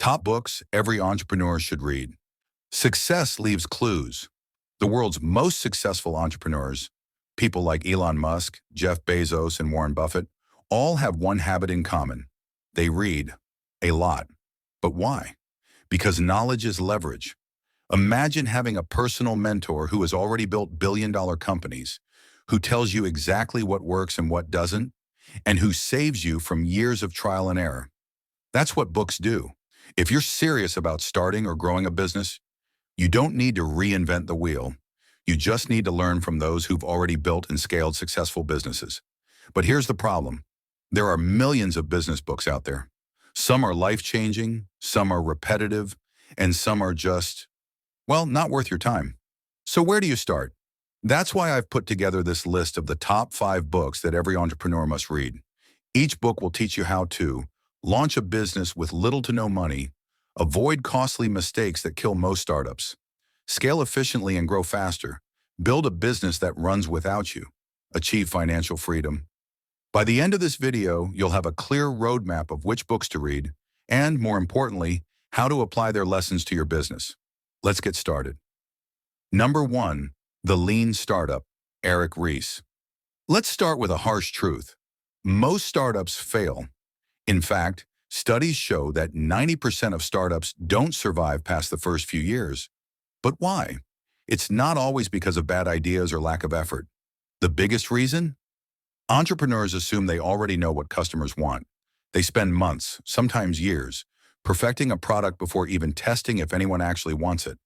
Top books every entrepreneur should read. Success leaves clues. The world's most successful entrepreneurs, people like Elon Musk, Jeff Bezos, and Warren Buffett, all have one habit in common. They read a lot. But why? Because knowledge is leverage. Imagine having a personal mentor who has already built billion-dollar companies, who tells you exactly what works and what doesn't, and who saves you from years of trial and error. That's what books do. If you're serious about starting or growing a business, you don't need to reinvent the wheel. You just need to learn from those who've already built and scaled successful businesses. But here's the problem. There are millions of business books out there. Some are life-changing, some are repetitive, and some are just, well, not worth your time. So where do you start? That's why I've put together this list of the top 5 books that every entrepreneur must read. Each book will teach you how to launch a business with little to no money, avoid costly mistakes that kill most startups, scale efficiently and grow faster, build a business that runs without you, achieve financial freedom. By the end of this video, you'll have a clear roadmap of which books to read, and more importantly, how to apply their lessons to your business. Let's get started. Number 1, The Lean Startup, Eric Ries. Let's start with a harsh truth. Most startups fail. In fact, studies show that 90% of startups don't survive past the first few years. But why? It's not always because of bad ideas or lack of effort. The biggest reason? Entrepreneurs assume they already know what customers want. They spend months, sometimes years, perfecting a product before even testing if anyone actually wants it.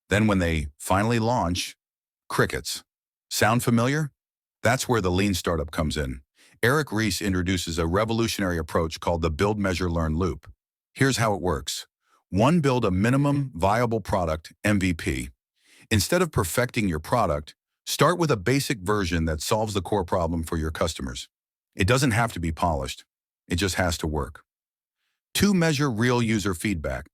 Then when they finally launch, crickets. Sound familiar? That's where the lean startup comes in. Eric Ries introduces a revolutionary approach called the Build, Measure, Learn loop. Here's how it works. 1. Build a minimum viable product, MVP. Instead of perfecting your product, start with a basic version that solves the core problem for your customers. It doesn't have to be polished. It just has to work. 2. Measure real user feedback.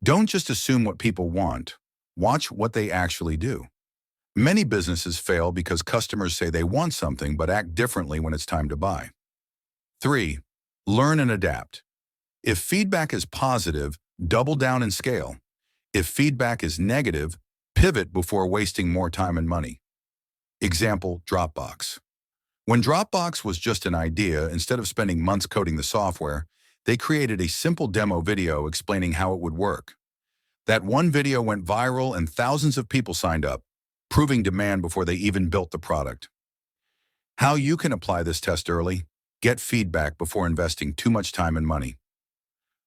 Don't just assume what people want. Watch what they actually do. Many businesses fail because customers say they want something but act differently when it's time to buy. 3. Learn and adapt. If feedback is positive, double down and scale. If feedback is negative, pivot before wasting more time and money. Example, Dropbox. When Dropbox was just an idea, instead of spending months coding the software, they created a simple demo video explaining how it would work. That one video went viral and thousands of people signed up, proving demand before they even built the product. How you can apply this test early? Get feedback before investing too much time and money.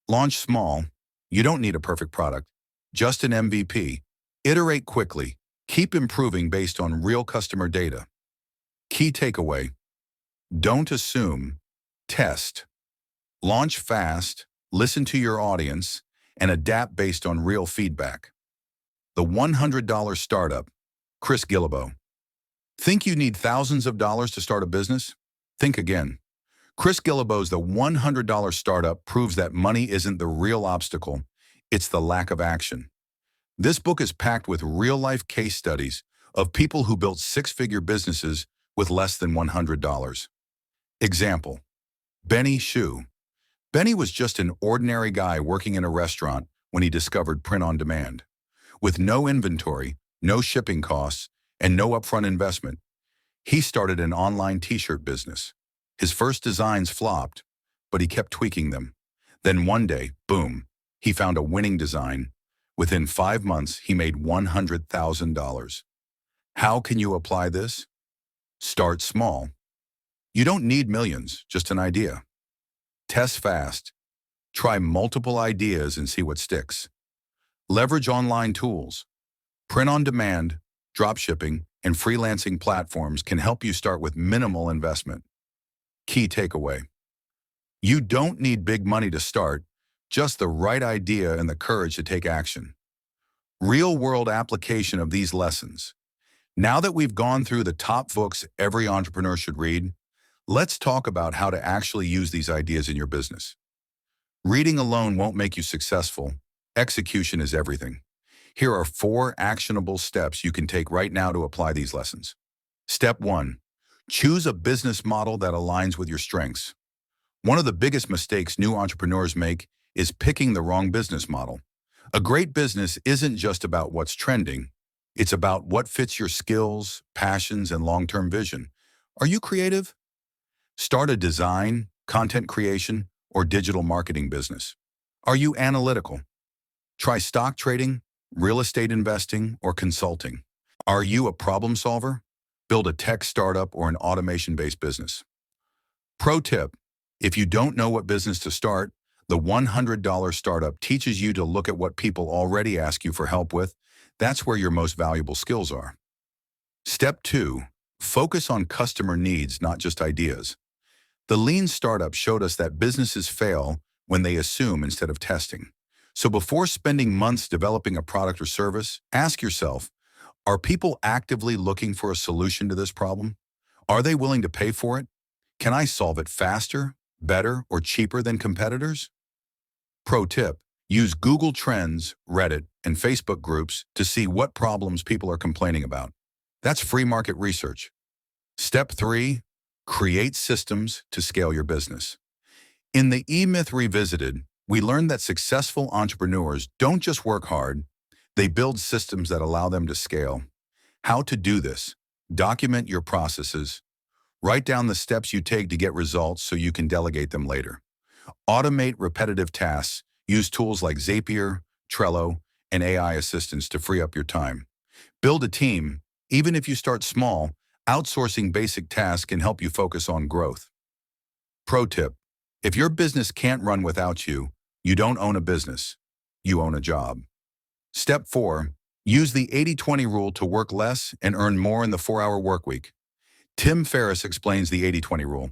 Launch small. You don't need a perfect product, just an MVP. Iterate quickly. Keep improving based on real customer data. Key takeaway: don't assume, test. Launch fast, listen to your audience, and adapt based on real feedback. The $100 Startup, Chris Guillebeau. Think you need thousands of dollars to start a business? Think again. Chris Guillebeau's The $100 Startup proves that money isn't the real obstacle, it's the lack of action. This book is packed with real-life case studies of people who built 6-figure businesses with less than $100. Example, Benny Shu. Benny was just an ordinary guy working in a restaurant when he discovered print on demand. With no inventory, no shipping costs, and no upfront investment, he started an online t-shirt business. His first designs flopped, but he kept tweaking them. Then one day, boom, he found a winning design. Within 5 months, he made $100,000. How can you apply this? Start small. You don't need millions, just an idea. Test fast. Try multiple ideas and see what sticks. Leverage online tools. Print on demand, dropshipping, and freelancing platforms can help you start with minimal investment. Key takeaway: you don't need big money to start, just the right idea and the courage to take action. Real-world application of these lessons. Now that we've gone through the top books every entrepreneur should read, let's talk about how to actually use these ideas in your business. Reading alone won't make you successful. Execution is everything. Here are 4 actionable steps you can take right now to apply these lessons. Step 1. Choose a business model that aligns with your strengths. One of the biggest mistakes new entrepreneurs make is picking the wrong business model. A great business isn't just about what's trending. It's about what fits your skills, passions, and long-term vision. Are you creative? Start a design, content creation, or digital marketing business. Are you analytical? Try stock trading, real estate investing, or consulting. Are you a problem solver? Build a tech startup or an automation-based business. Pro tip: if you don't know what business to start, the $100 startup teaches you to look at what people already ask you for help with. That's where your most valuable skills are. Step 2. Focus on customer needs, not just ideas. The lean startup showed us that businesses fail when they assume instead of testing. So before spending months developing a product or service, ask yourself, are people actively looking for a solution to this problem? Are they willing to pay for it? Can I solve it faster, better, or cheaper than competitors? Pro tip: use Google Trends, Reddit, and Facebook groups to see what problems people are complaining about. That's free market research. Step 3. Create systems to scale your business. In the E-Myth Revisited, we learned that successful entrepreneurs don't just work hard, they build systems that allow them to scale. How to do this? Document your processes. Write down the steps you take to get results so you can delegate them later. Automate repetitive tasks. Use tools like Zapier, Trello, and AI assistants to free up your time. Build a team. Even if you start small, outsourcing basic tasks can help you focus on growth. Pro tip: if your business can't run without you, you don't own a business. You own a job. Step 4. Use the 80-20 rule to work less and earn more in the 4-hour workweek. Tim Ferriss explains the 80-20 rule.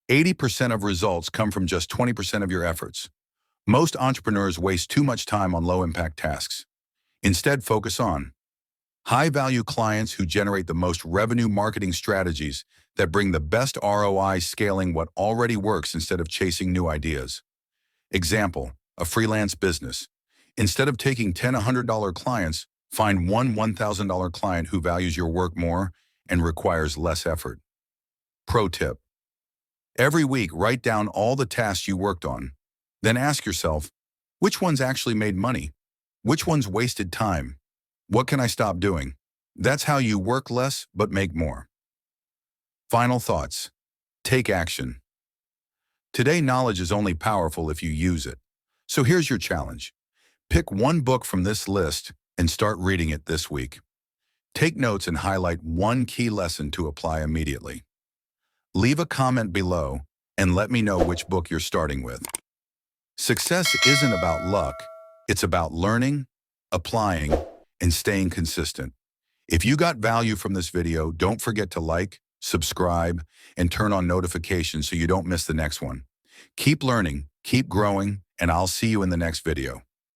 80% of results come from just 20% of your efforts. Most entrepreneurs waste too much time on low-impact tasks. Instead, focus on high-value clients who generate the most revenue, marketing strategies that bring the best ROI, scaling what already works instead of chasing new ideas. Example: a freelance business. Instead of taking 10 $100 clients, find one $1,000 client who values your work more and requires less effort. Pro tip: every week, write down all the tasks you worked on. Then ask yourself, which ones actually made money? Which ones wasted time? What can I stop doing? That's how you work less but make more. Final thoughts. Take action. Today, knowledge is only powerful if you use it. So here's your challenge. Pick one book from this list and start reading it this week. Take notes and highlight one key lesson to apply immediately. Leave a comment below and let me know which book you're starting with. Success isn't about luck. It's about learning, applying, and staying consistent. If you got value from this video, don't forget to like, subscribe, and turn on notifications so you don't miss the next one. Keep learning, keep growing, and I'll see you in the next video.